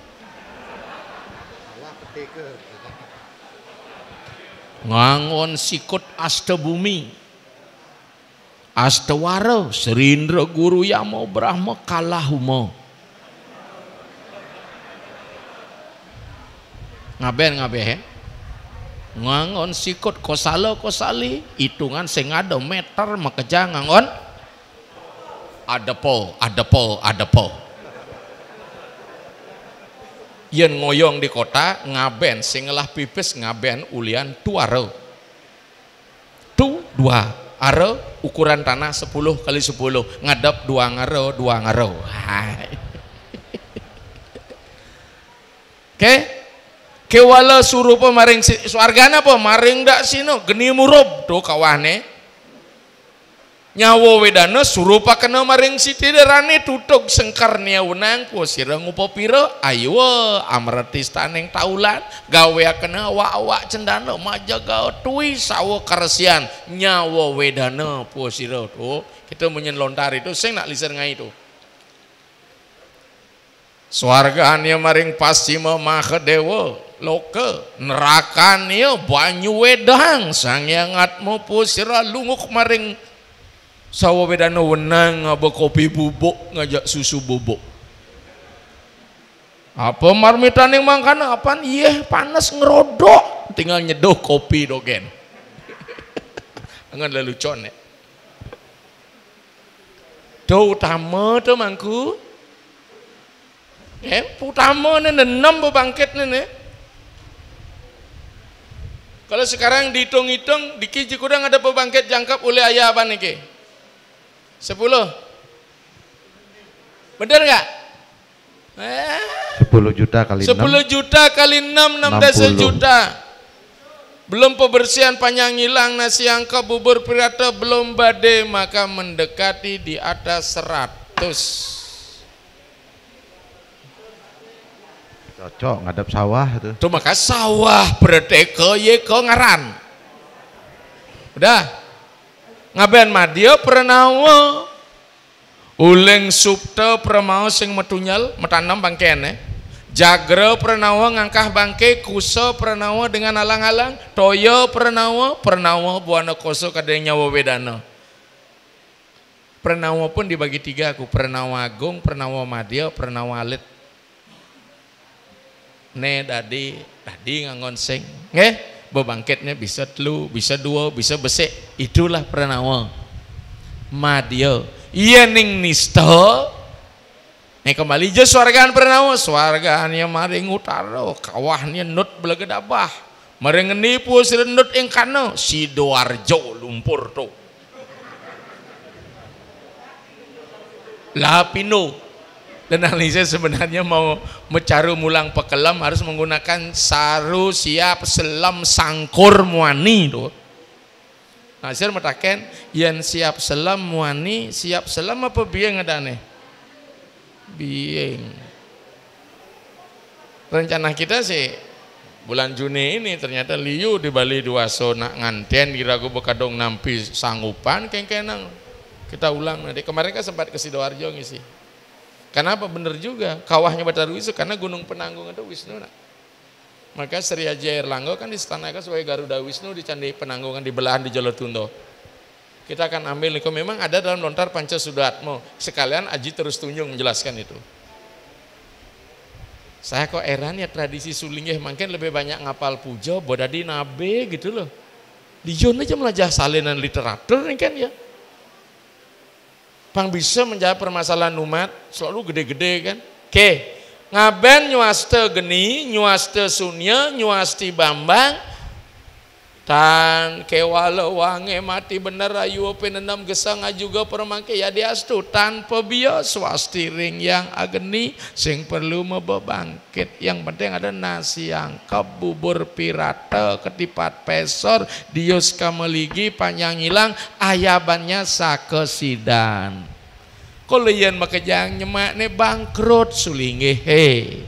Ngangon sikut asta bumi, asta wara, serindra guru yama brahma kalahuma. Ngaben ngangon sikut kosala kosali, hitungan sing ada meter makeja ngangon adepo. Yen ngoyong di kota ngaben sing ngelah pipis ngaben ulian tuaro. Dua aro ukuran tanah 10 kali 10 ngadep 2 ngaro. Oke? Kewala suruh pemaring swargana apa maring dak sino geni murub tuh kawane. Nyawa wedana suruh pakena maring sitiderane tutuk sengkar nia wenang ku sirang upo pira ayo amretis taneng taulan gawe kena awak cendana majaga tui sawo karesian nyawa wedana po sira tuh kita menyen lontar itu sing nak liser ngai itu swargane maring pasima mahadewa loka nerakane banyu wedang sangyangatmu po sira lunguk maring sawo bedana wenang ngaba kopi bubuk ngajak susu bubuk apa marmitaning mangkana apaan iya panas ngerodok tinggal nyeduh kopi dogen angan lalu con ya do utama tuh mangku utama nih 6 bebangkit nih kalau sekarang dihitung-hitung di Kiji Kudang ada pembangkit jangkap oleh ayah apa nih 10 bener nggak? 10 juta kali 6 10 juta kali 6 juta belum pembersihan panjang hilang nasi angka bubur pirata belum badai maka mendekati di atas 100 cocok ngadep sawah itu tuh maka sawah berdeka ye ke ngaran udah ngaben madia pranawa uleng supta pramao sing metunyal metanam bangkene jagra pranawa ngangkah bangke kusa pranawa dengan alang-alang toya pranawa buana koso kadang nyawa wedana pranawa pun dibagi 3 aku pranawa agung pranawa madya pranawa alit ne dadi ngangon sing nggih bebangkitnya bisa telu, bisa 2, bisa besek itulah pranawa madya iya ning nista kembali je swargaan pranawa swargaannya maring utara kawahnya nut belegedabah maring nipu sirenut ing kana Sidoarjo lumpur tuh Lapino dan ahli saya sebenarnya mau mecaru mulang pekelam harus menggunakan saru siap selam sangkur muani tuh. Nah saya mengatakan yang siap selam muani siap selam apa bieng adane? Bieng. Rencana kita sih bulan Juni ini ternyata liu di Bali Duaso nak nganten diragu bekadong nampi sanggupan kengkenang kita ulang nanti kemarin kan sempat ke Sidoarjo ngisi. Kenapa bener juga kawahnya Batar Wisnu karena Gunung Penanggung itu Wisnu nak. Maka Sri Aji Erlangga kan distanakan sebagai Garuda Wisnu di Candi Penanggungan di belahan di Jolotundo. Kita akan ambil itu memang ada dalam lontar Pancasudatmo sekalian Aji terus tunjung menjelaskan itu. Saya kok heran ya tradisi sulingnya makin lebih banyak ngapal puja bodadi nabe gitu loh. Di Jon aja melajah salinan literatur nih kan ya. Pang bisa menjawab permasalahan umat selalu gede-gede kan. Oke, ngaben nyuaste geni, nyuaste sunya, nyuasti bambang, tan kewala wange mati bener ayu penendam gesang juga permangke ya diastu tanpa bias swasti ring yang ageni sing perlu mebebangkit yang penting ada nasi angkep bubur pirata ketipat pesor dius kameligi panjang hilang ayabannya sakesidan koleyan makejang nyemak ne bangkrut sulinge he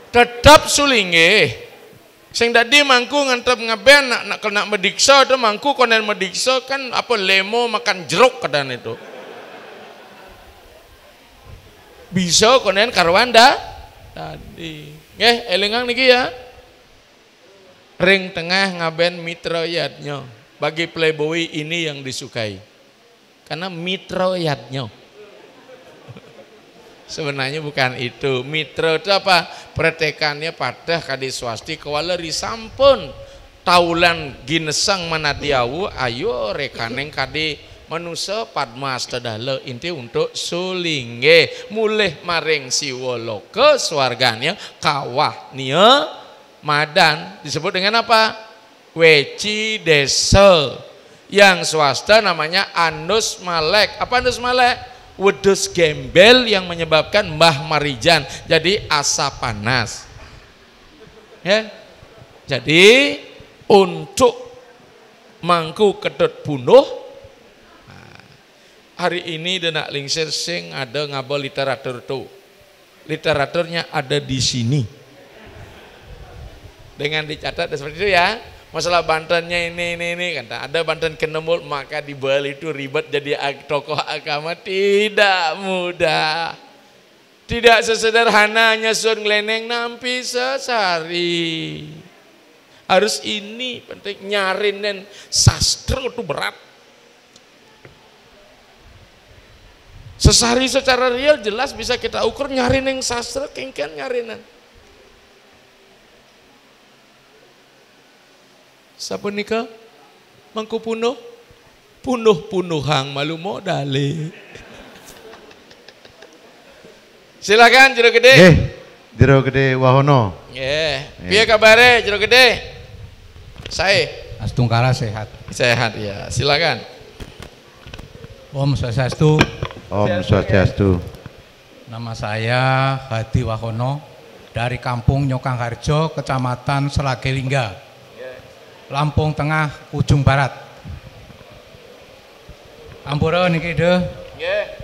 tetap sulinge sing tadi mangku ngantep ngaben nak kena mediksa itu mangku konen mediksa kan apa lemo makan jeruk kadan itu bisa konen karwanda tadi. Nggih, elingang niki ya. Ring tengah ngaben mitra yadnya. Bagi playboy ini yang disukai. Karena mitra yadnya. Sebenarnya bukan itu. Mitra itu apa? Pretekannya pada kadi swasti kawaleri sampun taulan ginesang manadiawu ayo rekaneng kadi manusia padmas tadale inti untuk sulingge mulih maring siwoloke swarganya kawah nia madan disebut dengan apa? Weci desa. Yang swasta namanya andus malek. Apa andus malek? Wedus gembel yang menyebabkan Mbah Marijan jadi asa panas ya. Jadi untuk mangku kedot bunuh hari ini denak lingsir sing ada ngabol literatur tuh literaturnya ada di sini dengan dicatat seperti itu ya. Masalah Bantennya ini kata ada Banten kenemul maka di Bali itu ribet jadi tokoh agama tidak mudah, tidak sesederhananya sun ngleneng nampi sesari. Harus ini penting nyarin dan sastra itu berat. Sesari secara real jelas bisa kita ukur nyarin yang sastra kengken nyarinan. Sapa nika mangku punuh-punuhang malu modale. Silakan Jero Gede. Nggih, Jero Gede Wahono. Nggih. Piye kabare Jero Gede? Sae. Astungkara sehat. Sehat ya. Silakan. Om Swastiastu. Om Swastiastu. Nama saya Hadi Wahono dari Kampung Nyokang Harjo, Kecamatan Seragelingga, Lampung Tengah, ujung barat. Ampura niki deh.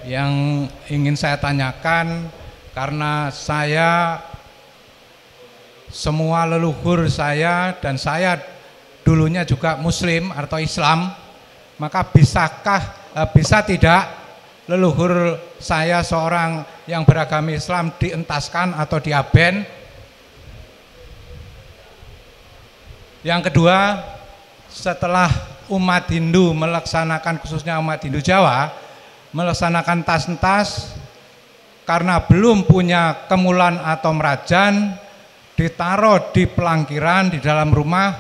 Yang ingin saya tanyakan karena saya semua leluhur saya dan saya dulunya juga Muslim atau Islam, maka bisa tidak leluhur saya seorang yang beragama Islam dientaskan atau diaben? Yang kedua, setelah umat Hindu melaksanakan, khususnya umat Hindu Jawa, melaksanakan tas-tas karena belum punya kemulan atau merajan, ditaruh di pelangkiran di dalam rumah,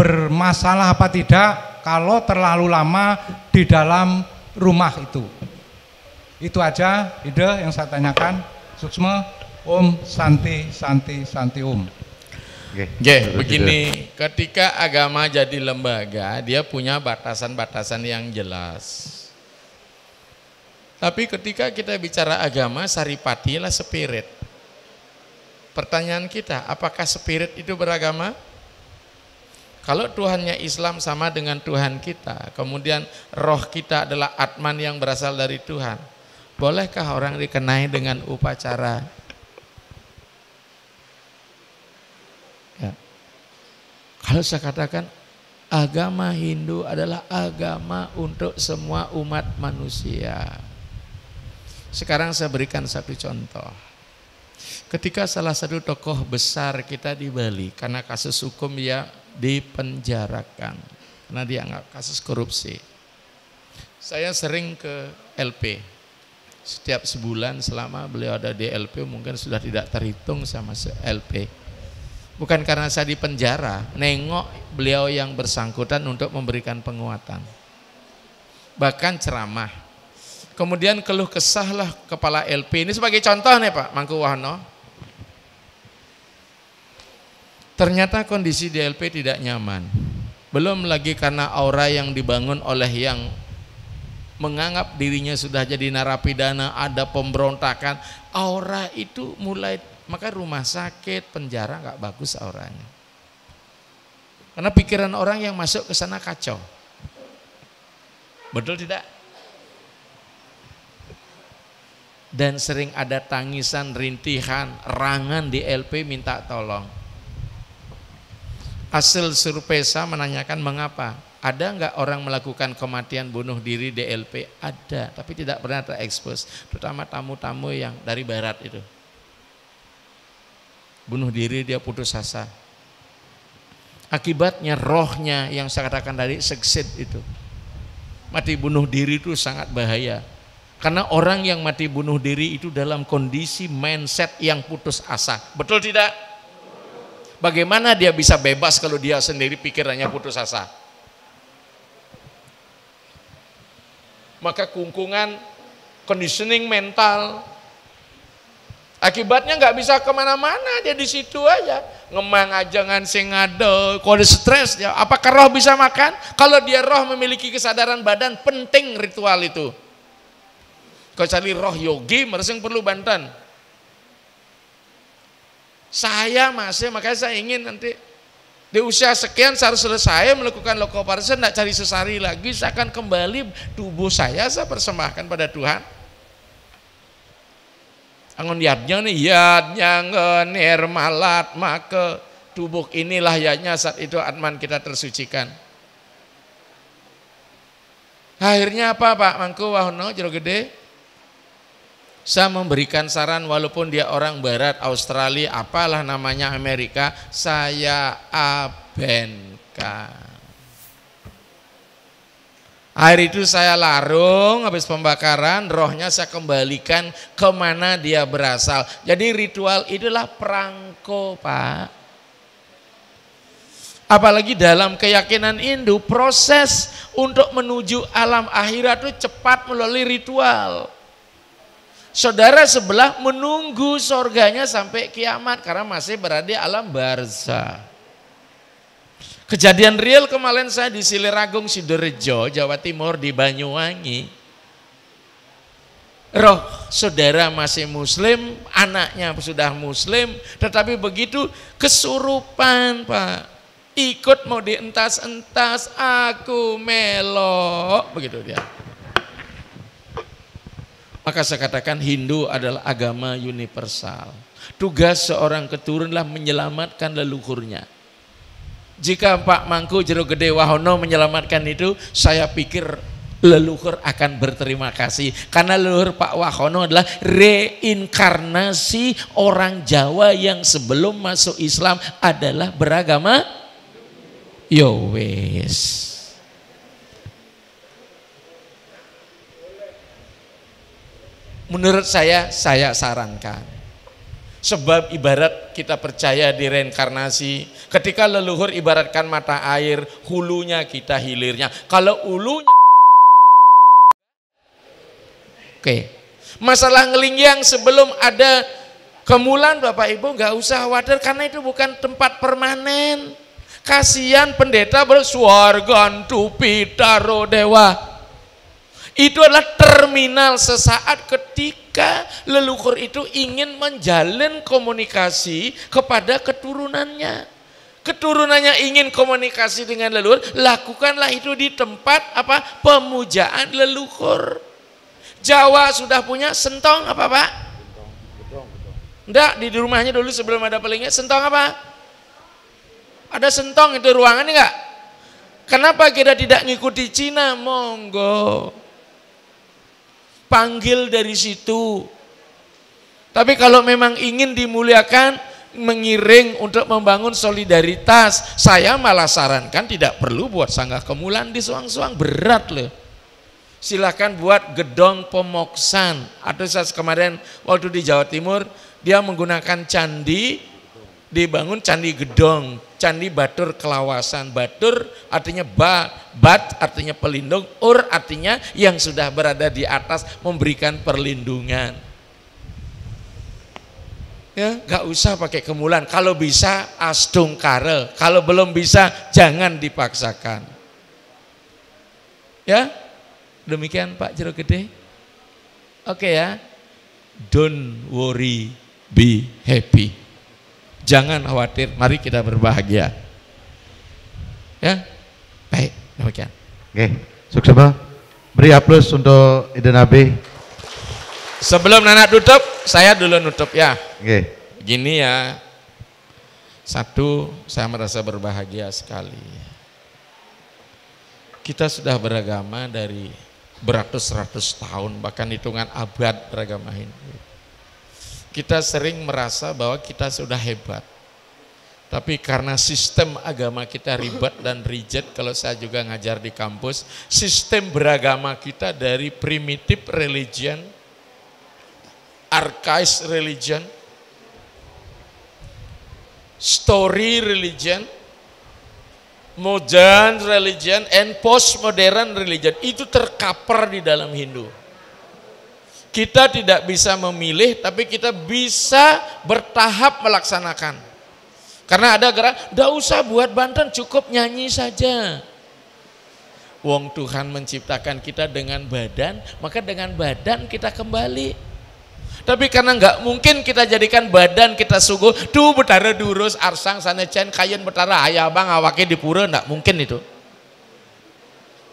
bermasalah apa tidak kalau terlalu lama di dalam rumah itu? Itu aja ide yang saya tanyakan. Suksma, Om, Santi Om. Begini, ketika agama jadi lembaga, dia punya batasan-batasan yang jelas. Tapi ketika kita bicara agama, saripati lah spirit. Pertanyaan kita, apakah spirit itu beragama? Kalau Tuhannya Islam sama dengan Tuhan kita, kemudian roh kita adalah Atman yang berasal dari Tuhan, bolehkah orang dikenai dengan upacara? Ya. Kalau saya katakan agama Hindu adalah agama untuk semua umat manusia. Sekarang saya berikan satu contoh. Ketika salah satu tokoh besar kita di Bali karena kasus hukum dia dipenjarakan karena dianggap kasus korupsi. Saya sering ke LP. Setiap sebulan selama beliau ada di LP mungkin sudah tidak terhitung sama LP. Bukan karena saya di penjara, nengok beliau yang bersangkutan untuk memberikan penguatan. Bahkan ceramah. Kemudian keluh kesahlah kepala LP. Ini sebagai contoh nih Pak Mangku Wahono. Ternyata kondisi di LP tidak nyaman. Belum lagi karena aura yang dibangun oleh yang menganggap dirinya sudah jadi narapidana, ada pemberontakan. Aura itu mulai, maka rumah sakit, penjara nggak bagus auranya. Karena pikiran orang yang masuk ke sana kacau. Betul tidak? Dan sering ada tangisan, rintihan, rangan di LP minta tolong. Hasil survei saya menanyakan mengapa? Ada nggak orang melakukan kematian bunuh diri DLP? Ada, tapi tidak pernah terekspos. Terutama tamu-tamu yang dari barat itu. Bunuh diri dia putus asa. Akibatnya rohnya yang saya katakan tadi seksid itu. Mati bunuh diri itu sangat bahaya. Karena orang yang mati bunuh diri itu dalam kondisi mindset yang putus asa. Betul tidak? Bagaimana dia bisa bebas kalau dia sendiri pikirannya putus asa? Maka kungkungan, conditioning mental, akibatnya nggak bisa kemana-mana, dia di situ aja, ngemang aja ngan sing ngado, kode stres ya. Apakah roh bisa makan? Kalau dia roh memiliki kesadaran badan, penting ritual itu. Kalau cari roh yogi, meresing perlu bantuan. Saya masih, makanya saya ingin nanti di usia sekian saya harus selesai melakukan lokoparsen, tidak cari sesari lagi, saya akan kembali tubuh saya persembahkan pada Tuhan. Angon yadnya nih, yadnya ngenir malat, maka tubuh inilah yadnya saat itu atman kita tersucikan. Akhirnya apa Pak Mangku Wahono Jero Gede? Saya memberikan saran walaupun dia orang barat, Australia, apalah namanya Amerika, saya abaikan. Air itu saya larung, habis pembakaran, rohnya saya kembalikan kemana dia berasal. Jadi ritual itulah perangko Pak. Apalagi dalam keyakinan Hindu, proses untuk menuju alam akhirat itu cepat melalui ritual. Saudara sebelah menunggu sorganya sampai kiamat karena masih berada di alam barzah. Kejadian real kemarin saya di Siliragung, Sidorejo, Jawa Timur, di Banyuwangi. Roh saudara masih muslim, anaknya sudah muslim, tetapi begitu kesurupan Pak. Ikut mau dientas-entas, aku melok, begitu dia. Maka saya katakan Hindu adalah agama universal. Tugas seorang keturunlah menyelamatkan leluhurnya. Jika Pak Mangku Jero Gede Wahono menyelamatkan itu, saya pikir leluhur akan berterima kasih. Karena leluhur Pak Wahono adalah reinkarnasi orang Jawa yang sebelum masuk Islam adalah beragama Yowes. Menurut saya sarankan. Sebab ibarat kita percaya di reinkarnasi, ketika leluhur ibaratkan mata air, hulunya kita hilirnya. Kalau hulunya oke. Masalah ngelingyang sebelum ada kemulan Bapak Ibu nggak usah khawatir karena itu bukan tempat permanen. Kasihan pendeta bersuargantu pitaro dewa. Itu adalah terminal sesaat ketika leluhur itu ingin menjalin komunikasi kepada keturunannya. Keturunannya ingin komunikasi dengan leluhur, lakukanlah itu di tempat apa? Pemujaan leluhur. Jawa sudah punya sentong apa Pak? Enggak, di rumahnya dulu sebelum ada pelingnya sentong apa? Ada sentong itu ruangan enggak? Kenapa kita tidak ngikuti Cina? Monggo. Panggil dari situ. Tapi kalau memang ingin dimuliakan, mengiring untuk membangun solidaritas, saya malah sarankan tidak perlu buat sanggah kemulan di suang-suang, berat loh. Silakan buat gedong pemoksan. Atau saya kemarin waktu di Jawa Timur, dia menggunakan candi, dibangun candi gedong, candi batur kelawasan. Batur artinya bat artinya pelindung, ur artinya yang sudah berada di atas memberikan perlindungan. Ya, nggak usah pakai kemulan. Kalau bisa astung kare, kalau belum bisa jangan dipaksakan. Ya, demikian Pak Jero Gede. Oke ya, don't worry, be happy. Jangan khawatir, mari kita berbahagia. Ya, baik, demikian. Oke, sukses Pak. Beri aplaus untuk Ide Nabi. Sebelum Nana tutup, saya dulu nutup ya. Oke. Begini ya, satu, saya merasa berbahagia sekali. Kita sudah beragama dari beratus-ratus tahun, bahkan hitungan abad beragama Hindu. Kita sering merasa bahwa kita sudah hebat. Tapi karena sistem agama kita ribet dan rigid, kalau saya juga ngajar di kampus, sistem beragama kita dari primitive religion, archaic religion, story religion, modern religion, and postmodern religion, itu terkapar di dalam Hindu. Kita tidak bisa memilih, tapi kita bisa bertahap melaksanakan. Karena ada gerak, tidak usah buat Banten, cukup nyanyi saja. Wong Tuhan menciptakan kita dengan badan, maka dengan badan kita kembali. Tapi karena nggak mungkin kita jadikan badan kita suguh, tuh betara durus arsang sana cen kayen betara ayah bang awake di pura, nggak mungkin itu.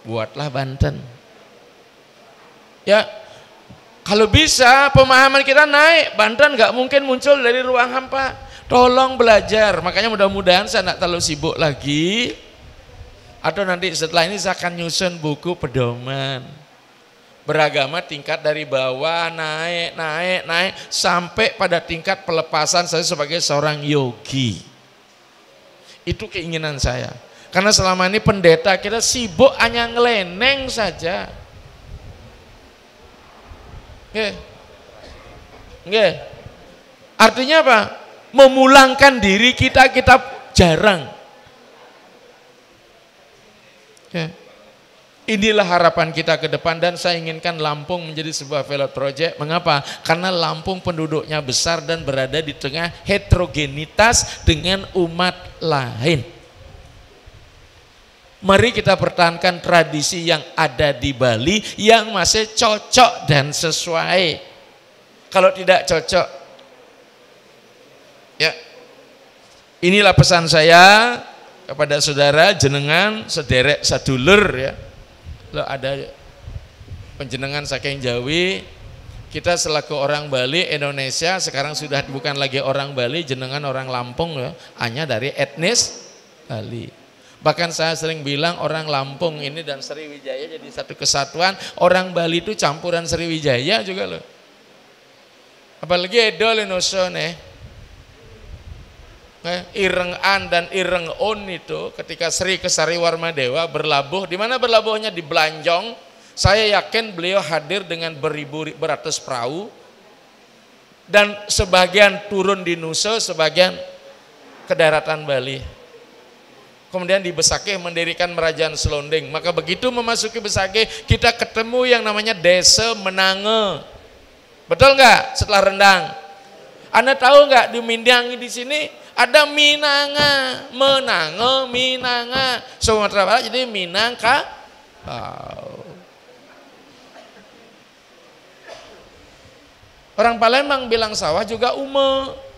Buatlah Banten. Ya, kalau bisa pemahaman kita naik, Banten nggak mungkin muncul dari ruang hampa. Tolong belajar, makanya mudah-mudahan saya tidak terlalu sibuk lagi. Atau nanti setelah ini saya akan nyusun buku pedoman. Beragama tingkat dari bawah, naik, sampai pada tingkat pelepasan saya sebagai seorang yogi. Itu keinginan saya. Karena selama ini pendeta kita sibuk hanya ngeleneng saja. Nggih. Artinya apa? Memulangkan diri kita jarang. Ya. Inilah harapan kita ke depan, dan saya inginkan Lampung menjadi sebuah pilot project. Mengapa? Karena Lampung penduduknya besar dan berada di tengah heterogenitas dengan umat lain. Mari kita pertahankan tradisi yang ada di Bali yang masih cocok dan sesuai. Kalau tidak cocok, ya, inilah pesan saya kepada saudara jenengan sederek sadulur ya. Lo ada penjenengan saking Jawi, kita selaku orang Bali Indonesia sekarang sudah bukan lagi orang Bali, jenengan orang Lampung ya, hanya dari etnis Bali. Bahkan saya sering bilang orang Lampung ini dan Sriwijaya jadi satu kesatuan, orang Bali itu campuran Sriwijaya juga loh. Apalagi Edo Lenoso nih. Ireng An dan Ireng On itu ketika Sri Kesari Warmadewa berlabuh, di mana berlabuhnya? Di Belanjong. Saya yakin beliau hadir dengan beratus perahu, dan sebagian turun di Nusa, sebagian ke daratan Bali. Kemudian di Besakeh mendirikan Kerajaan Selonding. Maka begitu memasuki Besakeh kita ketemu yang namanya Desa Menange. Betul nggak? Setelah rendang. Anda tahu nggak di Mindangi di sini ada Minanga, Menange, Minanga, Sumatera Barat jadi Minangka. Orang Palembang bilang sawah juga ume.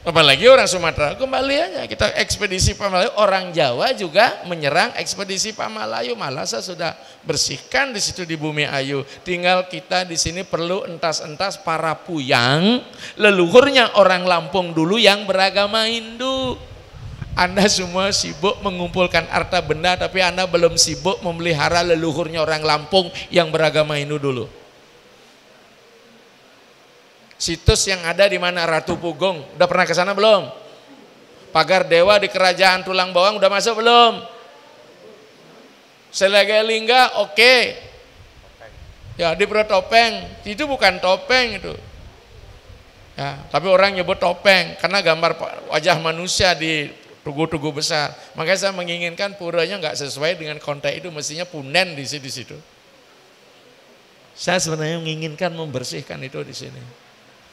Apalagi orang Sumatera, kembali aja kita ekspedisi Pamalayu, orang Jawa juga menyerang ekspedisi Pamalayu, malah saya sudah bersihkan di situ di Bumi Ayu. Tinggal kita di sini perlu entas-entas para puyang, leluhurnya orang Lampung dulu yang beragama Hindu. Anda semua sibuk mengumpulkan harta benda, tapi Anda belum sibuk memelihara leluhurnya orang Lampung yang beragama Hindu dulu. Situs yang ada di mana Ratu Pugong, udah pernah ke sana belum? Pagar Dewa di Kerajaan Tulang Bawang udah masuk belum? Selegalingga oke. Ya di Topeng, itu bukan topeng itu. Ya, tapi orang nyebut topeng karena gambar wajah manusia di tugu-tugu besar. Makanya saya menginginkan puranya nggak sesuai dengan konteks itu, mestinya punen di situ. Saya sebenarnya menginginkan membersihkan itu di sini.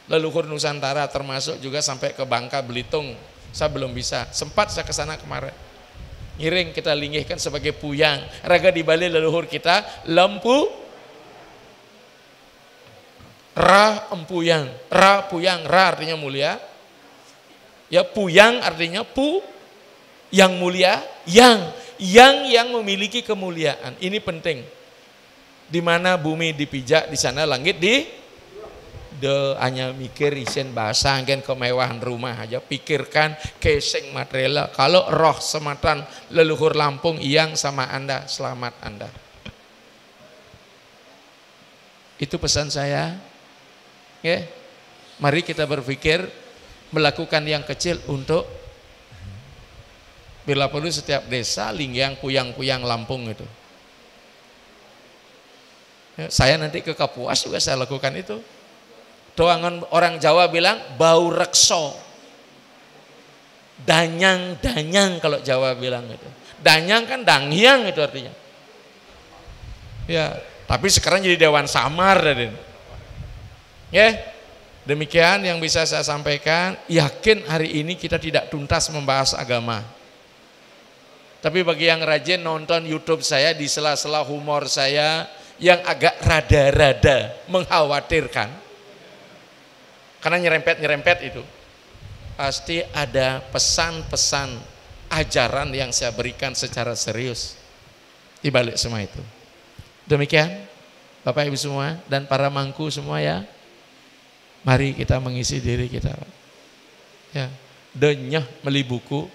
Leluhur Nusantara termasuk juga sampai ke Bangka Belitung, saya belum bisa. Sempat saya ke sana kemarin. Ngiring kita linggihkan sebagai puyang. Raga di Bali leluhur kita lempu, ra empuyang, ra puyang, ra artinya mulia. Ya puyang artinya pu, yang mulia, yang memiliki kemuliaan. Ini penting. Di mana bumi dipijak, di sana langit ide hanya mikir isen bahasa angin kemewahan rumah aja, pikirkan casing material. Kalau roh sematan leluhur Lampung yang sama Anda, selamat Anda. Itu pesan saya. Ya. Mari kita berpikir melakukan yang kecil untuk bila perlu setiap desa Lingyang Puyang-Puyang Lampung itu. Ya, saya nanti ke Kapuas juga saya lakukan itu. Doangan orang Jawa bilang bau rekso. Danyang kalau Jawa bilang itu. Danyang kan danghyang itu artinya. Ya, tapi sekarang jadi dewan samar Raden. Ya. Demikian yang bisa saya sampaikan. Yakin hari ini kita tidak tuntas membahas agama. Tapi bagi yang rajin nonton YouTube saya di sela-sela humor saya yang agak rada-rada mengkhawatirkan, karena nyerempet-nyerempet itu pasti ada pesan-pesan ajaran yang saya berikan secara serius di balik semua itu. Demikian Bapak Ibu semua dan para mangku semua ya, mari kita mengisi diri kita ya, denyah beli buku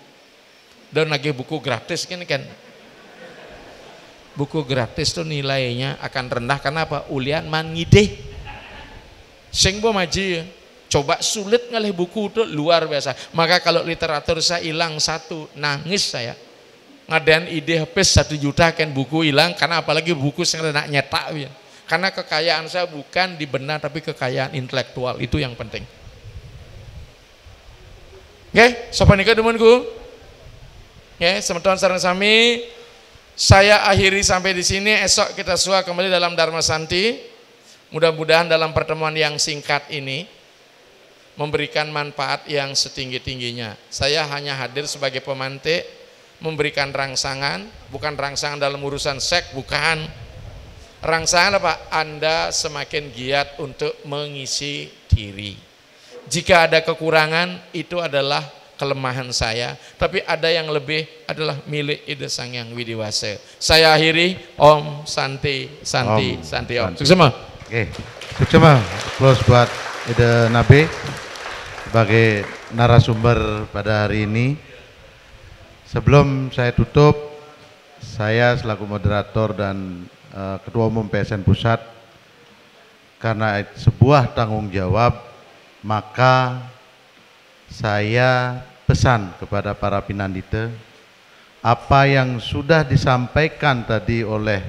dan lagi buku gratis kan. Buku gratis tuh nilainya akan rendah karena apa? Ulian man ngide. Sing bo maji, coba sulit ngalih buku itu luar biasa. Maka kalau literatur saya hilang satu, nangis saya. Ngadain ide habis 1 juta kan buku hilang, karena apalagi buku yang nak nyetak ya. Karena kekayaan saya bukan di benak tapi kekayaan intelektual, itu yang penting. Oke, sopan nikah temanku. Oke, semeton sareng sami. Saya akhiri sampai di sini. Esok kita sua kembali dalam Dharma Santi. Mudah-mudahan dalam pertemuan yang singkat ini memberikan manfaat yang setinggi-tingginya. Saya hanya hadir sebagai pemantik, memberikan rangsangan, bukan rangsangan dalam urusan seks, bukan. Rangsangan apa? Anda semakin giat untuk mengisi diri. Jika ada kekurangan, itu adalah kelemahan saya, tapi ada yang lebih adalah milik Ida Sang Hyang Widiwasa. Saya akhiri, Om Santi Santi Om, Santi Om. Sukses semua. Oke, sukses semua. Applause buat Ida Nabe sebagai narasumber pada hari ini. Sebelum saya tutup, saya selaku moderator dan Ketua Umum PSN Pusat, karena sebuah tanggung jawab, maka saya pesan kepada para pinandita, apa yang sudah disampaikan tadi oleh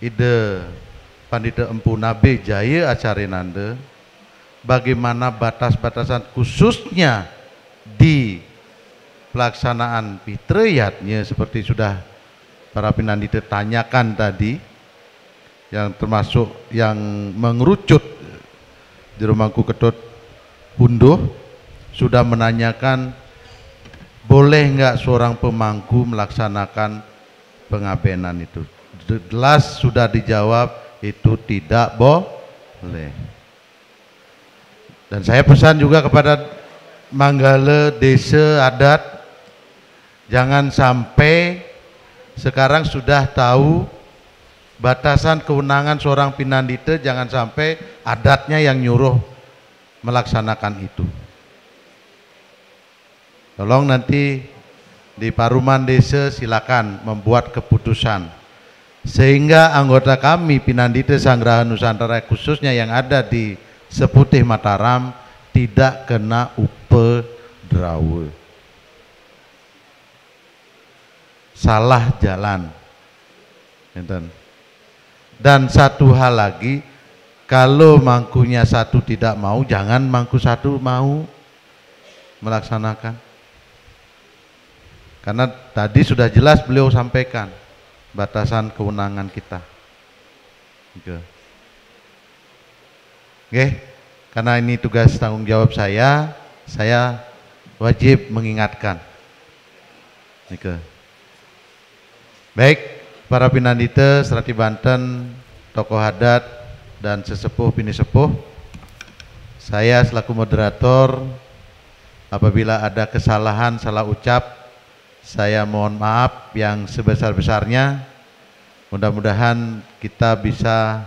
Ide Pandita Empu Nabe Jaya Acarinanda, bagaimana batas-batasan khususnya di pelaksanaan fitriyatnya seperti sudah para pinandita tanyakan tadi, yang termasuk yang mengerucut di Rumahku Ketut Punduh, sudah menanyakan boleh nggak seorang pemangku melaksanakan pengabenan itu. Jelas sudah dijawab itu tidak boleh. Dan saya pesan juga kepada Manggala desa adat, jangan sampai sekarang sudah tahu batasan kewenangan seorang pinandita, jangan sampai adatnya yang nyuruh melaksanakan itu. Tolong nanti di Paruman Desa silakan membuat keputusan sehingga anggota kami Pinandita Sanggraha Nusantara khususnya yang ada di Seputih Mataram tidak kena upedrawe. Salah jalan. Dan satu hal lagi, kalau mangkunya satu tidak mau, jangan mangku satu mau melaksanakan. Karena tadi sudah jelas beliau sampaikan batasan kewenangan kita. Oke, karena ini tugas tanggung jawab saya wajib mengingatkan. Baik, para pinandita Serati Banten, tokoh adat dan sesepuh bini sepuh, saya selaku moderator, apabila ada kesalahan, salah ucap, saya mohon maaf yang sebesar-besarnya. Mudah-mudahan kita bisa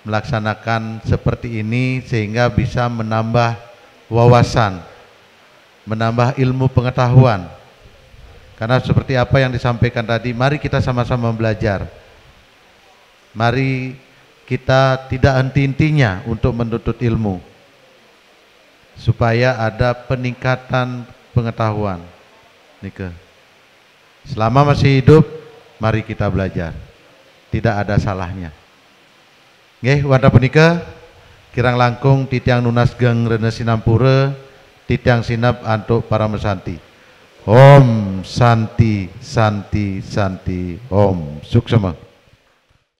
melaksanakan seperti ini sehingga bisa menambah wawasan, menambah ilmu pengetahuan. Karena seperti apa yang disampaikan tadi, mari kita sama-sama belajar. Mari kita tidak henti-hentinya untuk menuntut ilmu, supaya ada peningkatan pengetahuan. Nika. Selama masih hidup, mari kita belajar. Tidak ada salahnya. Nggih, wanda punika kirang langkung titiang nunas geng rene sinampura, titiang sinap antuk para mesanti. Om Santi Santi Santi Om Suksema.